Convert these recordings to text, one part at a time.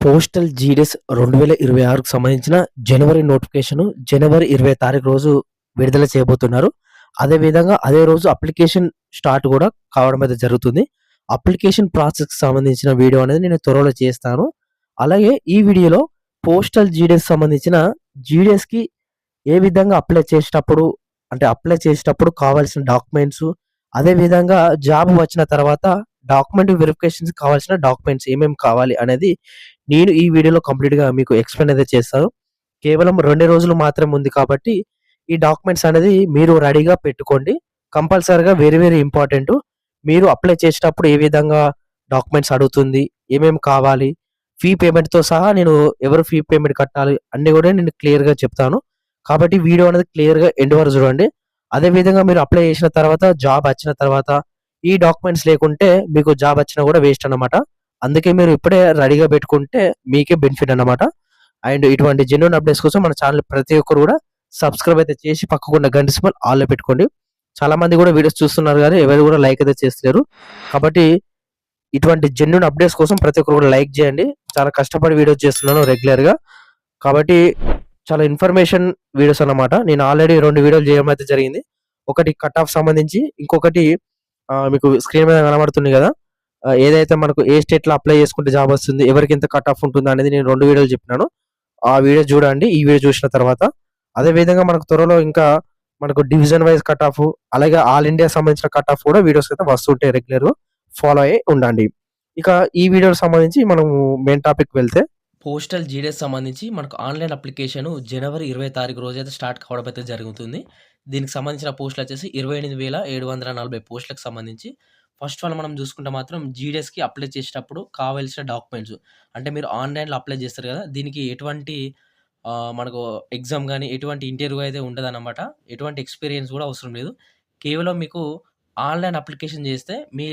Postal GDS 2026కు సంబంధించిన జనవరి notification జనవరి 20 తారీఖు రోజు విడుదల చేయబోతున్నారు. అదే విధంగా అదే రోజు అప్లికేషన్ స్టార్ట్ కూడా కావడం అయితే జరుగుతుంది. అప్లికేషన్ ప్రాసెస్‌కి సంబంధించిన వీడియో అనేది నేను త్వరలో చేస్తాను. అలాగే ఈ వీడియోలో పోస్టల్ జీడీఎస్ సంబంధించిన జీడీఎస్‌కి ఏ విధంగా అప్లై చేసేటప్పుడు కావాల్సిన డాక్యుమెంట్స్, అదే విధంగా జాబ్ వచ్చిన తర్వాత డాక్యుమెంట్ వెరిఫికేషన్స్‌కి కావాల్సిన డాక్యుమెంట్స్ ఏమేమి కావాలి అనేది నేను ఈ వీడియోలో కంప్లీట్‌గా మీకు ఎక్స్‌ప్లెయిన్ అయితే చేస్తాను. కేవలం 2 రోజులు మాత్రమే ఉంది కాబట్టి ఈ డాక్యుమెంట్స్ అనేది మీరు రెడీగా పెట్టుకోండి. కంపల్సరీగా వెరీ వెరీ ఇంపార్టెంటు. మీరు అప్లై చేసేటప్పుడు ఏ విధంగా డాక్యుమెంట్స్ అడుగుతుంది, ఏమేమి కావాలి, ఫీ పేమెంట్‌తో సహా నేను ఎవరు ఫీ పేమెంట్ కట్టాలి అన్నీ కూడా నేను క్లియర్‌గా చెప్తాను. కాబట్టి వీడియో అనేది క్లియర్‌గా ఎండ్ వరకు చూడండి. అదే విధంగా మీరు అప్లై చేసిన తర్వాత జాబ్ వచ్చిన తర్వాత ఈ డాక్యుమెంట్స్ లేకుంటే మీకు జాబ్ వచ్చినా కూడా వేస్ట్ అన్నమాట. అందుకే మీరు ఇప్పుడే రెడీగా పెట్టుకుంటే మీకే బెనిఫిట్ అన్నమాట. అండ్ ఇటువంటి జెన్యూన్ అప్డేట్స్ కోసం మన ఛానల్ ప్రతి ఒక్కరు కూడా సబ్స్క్రైబ్ అయితే చేసి పక్కకున్న గంట సింబల్ ఆల్‌లో పెట్టుకోండి. చాలా మంది కూడా వీడియోస్ చూస్తున్నారు గానీ ఎవరు కూడా లైక్ అయితే చేస్తలేరు. కాబట్టి ఇటువంటి జెన్యూన్ అప్డేట్స్ కోసం ప్రతి ఒక్కరు కూడా లైక్ చేయండి. చాలా కష్టపడి వీడియోస్ చేస్తున్నాను రెగ్యులర్‌గా. కాబట్టి చాలా ఇన్ఫర్మేషన్ వీడియోస్ అన్నమాట. నేను ఆల్రెడీ 2 వీడియోలు చేయడం అయితే జరిగింది. ఒకటి కట్ ఆఫ్ సంబంధించి, ఇంకొకటి మీకు స్క్రీన్ మీద కనబడుతుంది కదా! ఏదైతే మనకు ఏ స్టేట్‌లో అప్లై చేసుకుంటే జాబ్ వస్తుంది, ఎవరికి ఎంత కట్ ఆఫ్ ఉంటుందనేది నేను 2 వీడియోలు చెప్పినాను. ఆ వీడియో చూడండి. ఈ వీడియో చూసిన తర్వాత. అదే విధంగా మనకు త్వరలో ఇంకా మనకు డివిజన్ వైస్ కట్ ఆఫ్, అలాగే ఆల్ ఇండియా సంబంధించిన కట్ ఆఫ్ కూడా వీడియోస్ అయితే వస్తుంటాయి రెగ్యులర్‌గా. ఫాలో అయ్యి ఉండండి. ఇక ఈ వీడియోకి సంబంధించి మనము మెయిన్ టాపిక్‌కి వెళ్తే పోస్టల్ జీడీఎస్ సంబంధించి మనకు ఆన్‌లైన్ అప్లికేషను జనవరి 20 తారీఖు రోజైతే స్టార్ట్ కావడం అయితే జరుగుతుంది. దీనికి సంబంధించిన పోస్టులొచ్చేసి 28,740 పోస్టులకు సంబంధించి ఫస్ట్ ఆల్ మనం చూసుకుంటే మాత్రం జీడీఎస్‌కి అప్లై చేసేటప్పుడు కావాల్సిన డాక్యుమెంట్స్ అంటే మీరు ఆన్‌లైన్‌లో అప్లై చేస్తారు కదా! దీనికి ఎటువంటి మనకు ఎగ్జామ్ గాని, ఎటువంటి ఇంటర్వ్యూ అయితే ఉండదనమాట. ఎటువంటి ఎక్స్‌పీరియన్స్ కూడా అవసరం లేదు. కేవలం మీకు ఆన్‌లైన్ అప్లికేషన్ చేస్తే మీ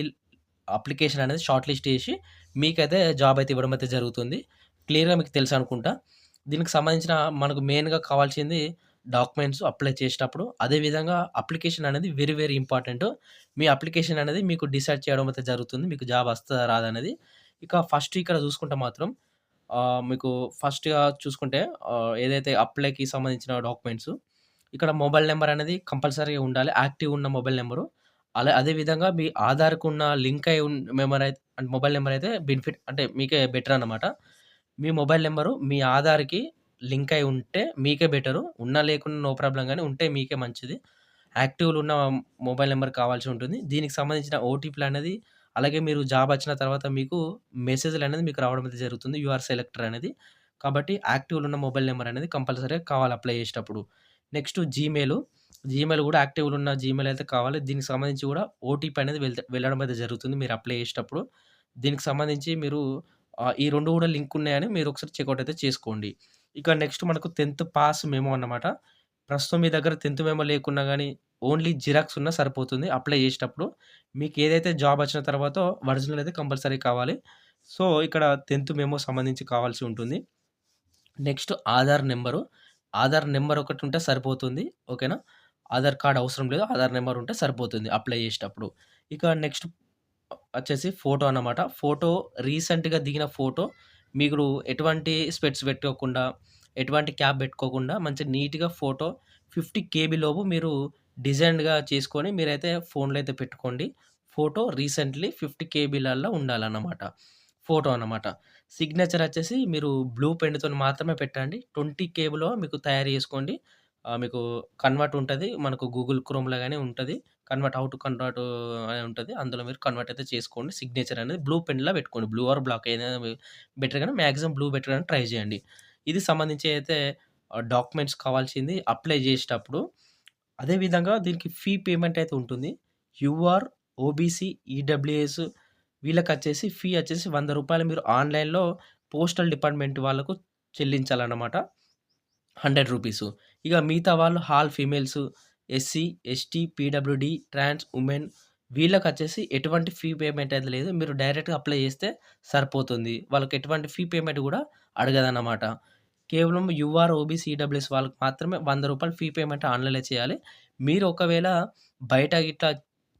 అప్లికేషన్ అనేది షార్ట్ లిస్ట్ చేసి మీకైతే జాబ్ అయితే ఇవ్వడం అయితే జరుగుతుంది. క్లియర్‌గా మీకు తెలుసనుకుంటా. దీనికి సంబంధించిన మనకు మెయిన్‌గా కావాల్సింది డాక్యుమెంట్స్ అప్లై చేసేటప్పుడు. అదే విధంగా అప్లికేషన్ అనేది వెరీ, వెరీ ఇంపార్టెంటు. మీ అప్లికేషన్ అనేది మీకు డిసైడ్ చేయడం అయితే జరుగుతుంది. మీకు జాబ్ వస్తదా? రాదా? అనేది. ఇక ఫస్ట్ ఇక్కడ చూసుకుంటే మాత్రం మీకు ఫస్ట్‌గా చూసుకుంటే ఏదైతే అప్లైకి సంబంధించిన డాక్యుమెంట్స్ ఇక్కడ మొబైల్ నంబర్ అనేది కంపల్సరీగా ఉండాలి. యాక్టివ్ ఉన్న మొబైల్ నంబరు. అదే విధంగా మీ ఆధార్‌కున్న లింక్ అయి అంటే మొబైల్ నంబర్ అయితే బెనిఫిట్ అంటే మీకే బెటర్ అన్నమాట. మీ మొబైల్ నంబరు మీ ఆధార్‌కి లింక్ అయి ఉంటే మీకే బెటరు. ఉన్నా లేకున్నా నో ప్రాబ్లమ్ గానీ ఉంటే మీకే మంచిది. యాక్టివ్‌లో ఉన్న మొబైల్ నంబర్ కావాల్సి ఉంటుంది. దీనికి సంబంధించిన ఓటీపీలనేది అలాగే మీరు జాబ్ వచ్చిన తర్వాత మీకు మెసేజ్‌లనేది మీకు రావడం అయితే జరుగుతుంది. యూ ఆర్ సెలెక్టర్ అనేది. కాబట్టి యాక్టివ్‌లో ఉన్న మొబైల్ నంబర్ అనేది కంపల్సరీగా కావాలి అప్లై చేసేటప్పుడు. నెక్స్ట్ జీమెయిల్ గూడా యాక్టివ్‌లో ఉన్న జీమెయిల్ అయితే కావాలి. దీనికి సంబంధించి గూడా ఓటీపీ అనేది వెళ్ళడం అయితే జరుగుతుంది మీరు అప్లై చేసేటప్పుడు. దీనికి సంబంధించి మీరు ఈ 2 గూడా లింక్ ఉన్నాయని మీరు ఒకసారి చెకౌట్ అయితే చేసుకోండి. ఇక నెక్స్ట్ మనకు 10థ్ పాస్ మెమో అన్నమాట. ప్రస్తుతం మీ దగ్గర 10థ్ మెమో లేకున్నా గానీ ఓన్లీ జిరాక్స్ ఉన్నా సరిపోతుంది అప్లై చేసేటప్పుడు. మీకు ఏదైతే జాబ్ వచ్చిన తర్వాతో ఒరిజినల్ అయితే కంపల్సరీ కావాలి. సో, ఇక్కడ 10థ్ మెమో సంబంధించి కావాల్సి ఉంటుంది. Next Aadhaar number. Aadhaar number ఒకటి ఉంటే సరిపోతుంది. ఓకేనా? ఆధార్ కార్డ్ అవసరం లేదు. ఆధార్ నంబర్ ఉంటే సరిపోతుంది అప్లై చేసేటప్పుడు. ఇక నెక్స్ట్ వచ్చేసి ఫోటో అన్నమాట. ఫోటో రీసెంట్‌గా దిగిన ఫోటో మీరు ఎటువంటి స్పెట్స్ పెట్టుకోకుండా, ఎటువంటి క్యాప్ పెట్టుకోకుండా మంచి నీట్‌గా ఫోటో 50 కేబీ లోపు మీరు డిజైన్డ్‌గా చేసుకొని మీరైతే ఫోన్‌లో అయితే పెట్టుకోండి. ఫోటో రీసెంట్‌లీ 50 కేబీలల్లా ఉండాలన్నమాట. ఫోటో అన్నమాట. సిగ్నేచర్ వచ్చేసి మీరు బ్లూ పెన్‌తోని మాత్రమే పెట్టండి. 20 కేబీలో మీకు తయారు చేసుకోండి. మీకు కన్వర్ట్ ఉంటది. మనకు గూగుల్ క్రోమ్‌లో గాని ఉంటది. హౌ టు కన్వర్ట్ అని ఉంటది. అందులో మీరు కన్వర్ట్ అయితే చేసుకోండి. సిగ్నేచర్ అనేది బ్లూ పెన్‌లా పెట్టుకోండి. బ్లూ ఆర్ బ్లాక్ ఏదైనా బెటర్ గాని మాక్సిమం బ్లూ పెట్టడానికి ట్రై చేయండి. ఇది సంబంధించి అయితే డాక్యుమెంట్స్ కావాల్సింది అప్లై చేసేటప్పుడు. అదే విధంగా దీనికి ఫీ పేమెంట్ అయితే ఉంటుంది. యూఆర్, ఓబీసీ, ఈడబ్ల్యూఎస్ వీళ్ళకచ్చేసి ఫీ వచ్చేసి రూ. 100 మీరు ఆన్‌లైన్‌లో పోస్టల్ డిపార్ట్‌మెంట్ వాళ్ళకు చెల్లించాలన్నమాట. రూ. 100. ఇక మిగతా వాళ్ళు హాల్ ఫీమేల్స్, ఎస్సీ, ఎస్టీ, పీడబ్ల్యూడీ, ట్రాన్స్ ఉమెన్ వీళ్ళకచ్చేసి ఎటువంటి ఫీ పేమెంట్ అయితే లేదు. మీరు డైరెక్ట్‌గా అప్లై చేస్తే సరిపోతుంది. వాళ్ళకి ఎటువంటి ఫీ పేమెంట్ గూడా అడగదన్నమాట. కేవలం యూఆర్, ఓబీసీ, ఈడబ్ల్యూఎస్ వాళ్ళకి మాత్రమే రూ. 100 ఫీ పేమెంట్ ఆన్‌లైన్‌లో చేయాలి. మీరు ఒకవేళ బయట గిట్లా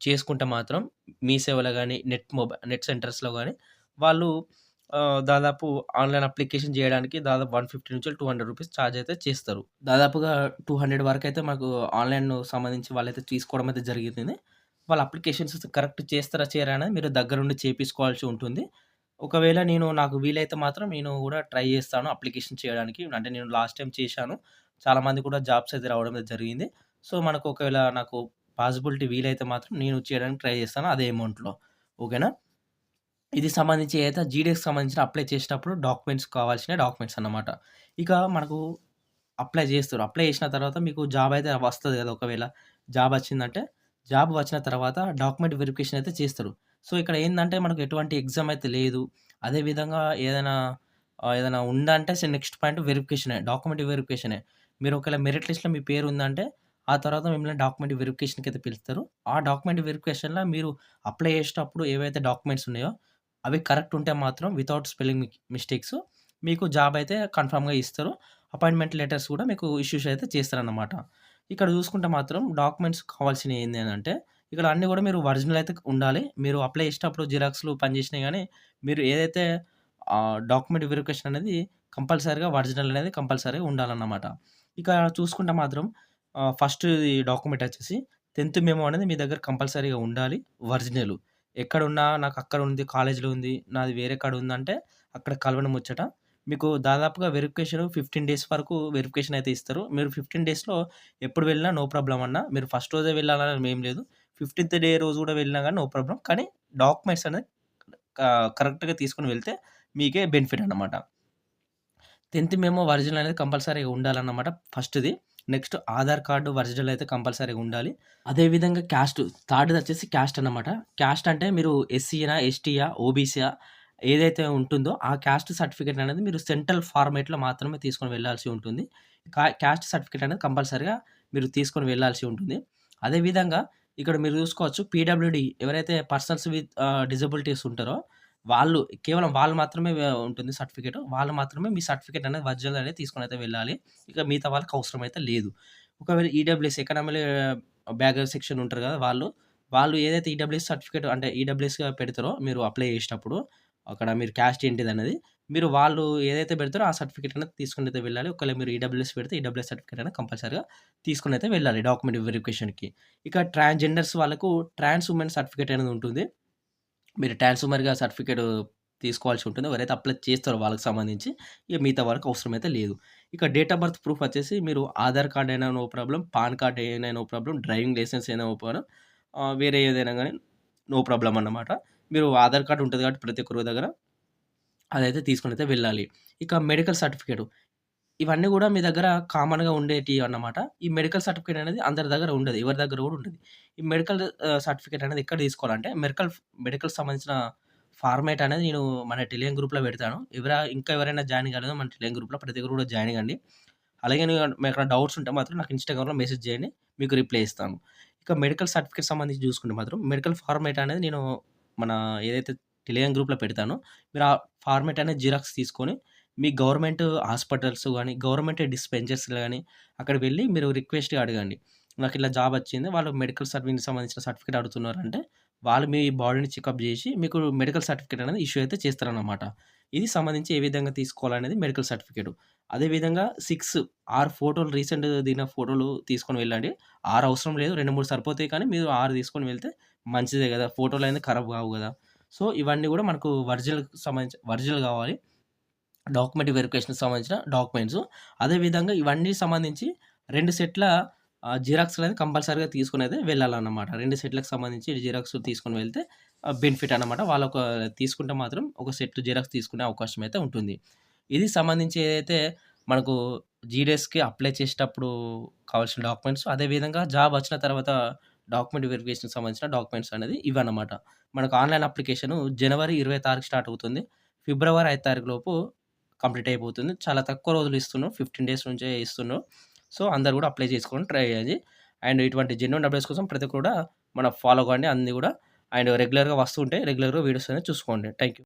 చేసుకుంటే మాత్రం మీ సేవలో గాని, నెట్ సెంటర్స్‌లో గాని వాళ్ళు దాదాపు ఆన్‌లైన్ అప్లికేషన్ జేయడానికి దాదాపు 150-200 రూపీస్ చార్జ్ అయితే చేస్తారు. దాదాపుగా 200 వరకైతే మాకు ఆన్‌లైన్ సంబంధించి వాళ్ళైతే తీసుకోవడం అయితే జరిగింది. వాళ్ళ అప్లికేషన్స్ కరెక్ట్ చేస్తారా చేయరా అనేది మీరు దగ్గరుండి చేపించుకోవాల్సి ఉంటుంది. ఒకవేళ నాకు వీలైతే మాత్రం నేను గూడా ట్రై జేస్తాను అప్లికేషన్ చేయడానికి. అంటే నేను లాస్ట్ టైమ్ చేశాను. చాలామంది కూడా జాబ్స్ అయితే రావడం అయితే జరిగింది. సో, మనకు ఒకవేళ నాకు పాసిబిలిటీ వీలైతే మాత్రం నేను చేయడానికి ట్రై జేస్తాను అదే అమౌంట్‌లో. ఓకేనా? ఇది సంబంధించి ఏదైతే జీడీఎస్‌కి సంబంధించిన అప్లై చేసేటప్పుడు కావాల్సిన డాక్యుమెంట్స్ అన్నమాట. ఇక మనకు అప్లై జేస్తారు. అప్లై చేసిన తర్వాత మీకు జాబ్ అయితే వస్తది గదా! ఒకవేళ జాబ్ వచ్చిందంటే, జాబ్ వచ్చిన తర్వాత డాక్యుమెంట్ వెరిఫికేషన్ అయితే చేస్తారు. సో, ఇక్కడ ఏందంటే మనకు ఎటువంటి ఎగ్జామ్ అయితే లేదు. అదే విధంగా ఏదైనా ఉందంటే నెక్స్ట్ పాయింట్ వెరిఫికేషనే. డాక్యుమెంట్ వెరిఫికేషనే. మీరు ఒకవేళ మెరిట్ లిస్ట్‌లో మీ పేరు ఉందంటే, ఆ తర్వాత మిమ్మల్ని డాక్యుమెంట్ వెరిఫికేషన్‌కి అయితే పిలుస్తారు. ఆ డాక్యుమెంట్ వెరిఫికేషన్‌లో మీరు అప్లై చేసేటప్పుడు ఏవైతే డాక్యుమెంట్స్ ఉన్నాయో, అవి కరెక్ట్ ఉంటే మాత్రం వితౌట్ స్పెల్లింగ్ మిస్టేక్స్ మీకు జాబ్ అయితే కన్ఫర్మ్‌గా ఇస్తారు. అపాయింట్‌మెంట్ లెటర్స్ కూడా మీకు ఇష్యూస్ అయితే చేస్తారనమాట. ఇక్కడ చూసుకుంటే మాత్రం డాక్యుమెంట్స్ కావాల్సినయి ఏంది అనంటే, ఇక్కడ అన్నీ కూడా మీరు ఒరిజినల్ అయితే ఉండాలి. మీరు అప్లై చేసేటప్పుడు జిరాక్స్‌లు పనిచేసినాయి గానీ, మీరు ఏదైతే డాక్యుమెంట్ వెరిఫికేషన్ అనేది కంపల్సరీగా ఒరిజినల్ అనేది కంపల్సరీగా ఉండాలన్నమాట. ఇక చూసుకుంటే మాత్రం ఫస్ట్‌ది డాక్యుమెంట్ వచ్చేసి 10థ్ మెమో అనేది మీ దగ్గర కంపల్సరీగా ఉండాలి. ఒరిజినలు. ఎక్కడున్నా నాకక్కడ ఉంది, కాలేజ్‌లో ఉంది, నాది వేరే కాడ ఉందంటే అక్కడ కలవని ముచ్చట. మీకు దాదాపుగా వెరిఫికేషన్ 15 డేస్ వరకు వెరిఫికేషన్ అయితే ఇస్తారు. మీరు 15 డేస్‌లో ఎప్పుడు వెళ్ళినా నో ప్రాబ్లమ్ అన్న. మీరు ఫస్ట్ రోజే వెళ్ళాలని ఏం లేదు. 15థ్ డే రోజు కూడా వెళ్ళినా గాని నో ప్రాబ్లమ్. కానీ డాక్యుమెంట్స్ అనేది కరెక్ట్‌గా తీసుకొని వెళ్తే మీకే బెనిఫిట్ అన్నమాట. 10థ్ మెమో ఒరిజినల్ అనేది కంపల్సరీగా ఉండాలన్నమాట ఫస్ట్‌ది. నెక్స్ట్ ఆధార్ కార్డ్ ఒరిజినల్ అయితే కంపల్సరీగా ఉండాలి. అదే విధంగా థర్డ్‌దొచ్చేసి క్యాస్ట్ అన్నమాట. క్యాస్ట్ అంటే మీరు ఎస్సీనా, ఎస్టీయా, ఓబీసీయా ఏదైతే ఉంటుందో ఆ క్యాస్ట్ సర్టిఫికేట్ అనేది మీరు సెంట్రల్ ఫార్మాట్‌లో మాత్రమే తీసుకొని వెళ్ళాల్సి ఉంటుంది. క్యాస్ట్ సర్టిఫికేట్ అనేది కంపల్సరీగా మీరు తీసుకొని వెళ్ళాల్సి ఉంటుంది. అదే విధంగా ఇక్కడ మీరు చూసుకోవచ్చు పీడబ్ల్యూడీ ఎవరైతే పర్సన్స్ విత్ డిజబిలిటీస్ ఉంటారో కేవలం వాళ్ళు మాత్రమే ఉంటుంది సర్టిఫికేట్. వాళ్ళు మాత్రమే మీ సర్టిఫికేట్ అనేది ఒరిజినల్ అనేది తీసుకొనైతే వెళ్ళాలి. ఇక మిగతా వాళ్ళకి అవసరం అయితే లేదు. ఒకవేళ ఈడబ్ల్యూఎస్ ఎకనామికల్ బ్యాక్‌గ్రౌండ్ సెక్షన్ ఉంటారు కదా! వాళ్ళు ఏదైతే ఈడబ్ల్యూఎస్ సర్టిఫికేట్ అంటే ఈడబ్ల్యూఎస్‌గా పెడతారో మీరు అప్లై చేసేటప్పుడు, అక్కడ మీరు క్యాస్ట్ ఏంటిదనేది, వాళ్ళు ఏదైతే పెడతారో ఆ సర్టిఫికేట్ అనేది తీసుకొనైతే వెళ్ళాలి. ఒకవేళ మీరు ఈడబ్ల్యూఎస్ పెడితే ఈడబ్ల్యూఎస్ సర్టిఫికేట్ అనేది కంపల్సరీగా తీసుకొనైతే వెళ్ళాలి డాక్యుమెంట్ వెరిఫికేషన్‌కి. ఇక ట్రాన్స్‌జెండర్స్ వాళ్ళకు ట్రాన్స్ వుమెన్ సర్టిఫికేట్ అనేది ఉంటుంది. మీరు ట్రాన్స్‌ఫర్మర్‌గా సర్టిఫికేట్ తీసుకోవాల్సి ఉంటుంది. ఎవరైతే అప్లై చేస్తారో వాళ్ళకి సంబంధించి. ఇక మిగతా వాళ్ళకి అవసరమైతే లేదు. ఇక డేట్ ఆఫ్ బర్త్ ప్రూఫ్ వచ్చేసి మీరు ఆధార్ కార్డ్ అయినా నో ప్రాబ్లమ్, పాన్ కార్డ్ అయినా నో ప్రాబ్లమ్, డ్రైవింగ్ లైసెన్స్ అయినా నో ప్రాబ్లమ్. వేరే ఏదైనా గాని నో ప్రాబ్లమ్ అన్నమాట. మీరు ఆధార్ కార్డ్ ఉంటది కాబట్టి ప్రతి ఒక్కరి దగ్గర అదైతే తీసుకొనైతే వెళ్ళాలి. ఇక మెడికల్ సర్టిఫికేట్ ఇవన్నీ గూడా మీ దగ్గర కామన్‌గా ఉండేటియన్నమాట. ఈ మెడికల్ సర్టిఫికేట్ అనేది అందరి దగ్గర ఉండదు. ఎవరి దగ్గర గూడా ఉండదు. ఈ మెడికల్ సర్టిఫికేట్ అనేది ఎక్కడ తీసుకోవాలంటే మెడికల్‌కి సంబంధించిన ఫార్మాట్ అనేది నేను మన టెలిగ్రామ్ గ్రూప్‌లో పెడతాను. ఇంకా ఎవరైనా జాయిన్ కాలేదో మన టెలిగ్రామ్ గ్రూప్‌లో ప్రతి ఒక్కరు కూడా జాయిన్ కండి. అలాగే మీకేమైనా డౌట్స్ ఉంటే మాత్రం నాకు ఇన్‌స్టాగ్రామ్‌లో మెసేజ్ చేయండి. మీకు రిప్లై ఇస్తాను. ఇక మెడికల్ సర్టిఫికేట్ సంబంధించి చూసుకుంటే మాత్రం మెడికల్ ఫార్మాట్ అనేది నేను మన ఏదైతే టెలిగ్రామ్ గ్రూప్‌లో పెడతానో మీరు ఆ ఫార్మాట్ అనేది జిరాక్స్ తీసుకొని మీ గవర్నమెంట్ హాస్పిటల్స్ గాని, గవర్నమెంట్ డిస్పెన్సరీస్‌లో గాని అక్కడికి వెళ్లి మీరు రిక్వెస్ట్‌గా అడగండి. నాకిట్లా జాబ్ వచ్చింది. వాళ్ళు మెడికల్ సర్వీస్‌కి సంబంధించిన సర్టిఫికేట్ అడుగుతున్నారంటే, వాళ్ళు మీ బాడీని చెకప్ జేసి మీకు మెడికల్ సర్టిఫికేట్ అనేది ఇష్యూ అయితే చేస్తారనమాట. ఇది సంబంధించి ఏ విధంగా తీసుకోవాలనేది మెడికల్ సర్టిఫికేట్. అదే విధంగా 6 ఫోటోలు రీసెంట్‌గా దిగిన ఫోటోలు తీసుకొని వెళ్ళండి. 6 అవసరం లేదు. 2, 3 సరిపోతాయి కానీ మీరు 6 తీసుకొని వెళ్తే మంచిదే గదా! ఫోటోలనేది ఖరాబ్ కావు గదా! సో, ఇవన్నీ గూడా మనకు ఒరిజినల్ గావాలి. డాక్యుమెంట్ వెరిఫికేషన్‌కి సంబంధించిన డాక్యుమెంట్స్. అదే విధంగా ఇవన్నీ సంబంధించి 2 సెట్ల జిరాక్స్‌లనేది కంపల్సరీగా తీసుకొనైతే వెళ్ళాలన్నమాట. 2 సెట్‌లకు సంబంధించి జిరాక్స్ తీసుకొని వెళ్తే బెనిఫిట్ అన్నమాట. తీసుకుంటే మాత్రం ఒక సెట్ జిరాక్స్ తీసుకునే అవకాశం అయితే ఉంటుంది. ఇది సంబంధించి ఏదైతే మనకు జీడీఎస్‌కి అప్లై చేసేటప్పుడు కావాల్సిన డాక్యుమెంట్స్, అదే విధంగా జాబ్ వచ్చిన తర్వాత డాక్యుమెంట్ వెరిఫికేషన్‌కి సంబంధించిన డాక్యుమెంట్స్ అనేది ఇవన్నమాట. మనకు ఆన్‌లైన్ అప్లికేషను జనవరి 20 తారీఖు స్టార్ట్ అవుతుంది. ఫిబ్రవరి 5 తారీఖు లోపు కంప్లీట్ అయిపోతుంది. చాలా తక్కువ రోజులు ఇస్తున్నారు. 15 డేస్ నుంచే ఇస్తున్నారు. సో, అందరూ గూడా అప్లై చేసుకోవడానికి ట్రై చేయండి. అండ్ ఇటువంటి జెన్యూన్ అప్డేట్స్ కోసం ప్రతి ఒక్కరు కూడా ఫాలో అవ్వండి అన్నీ గూడా. అండ్ రెగ్యులర్‌గా వస్తూ ఉంటాయి. రెగ్యులర్‌గా వీడియోస్ అనేది చూసుకోండి. Thank you.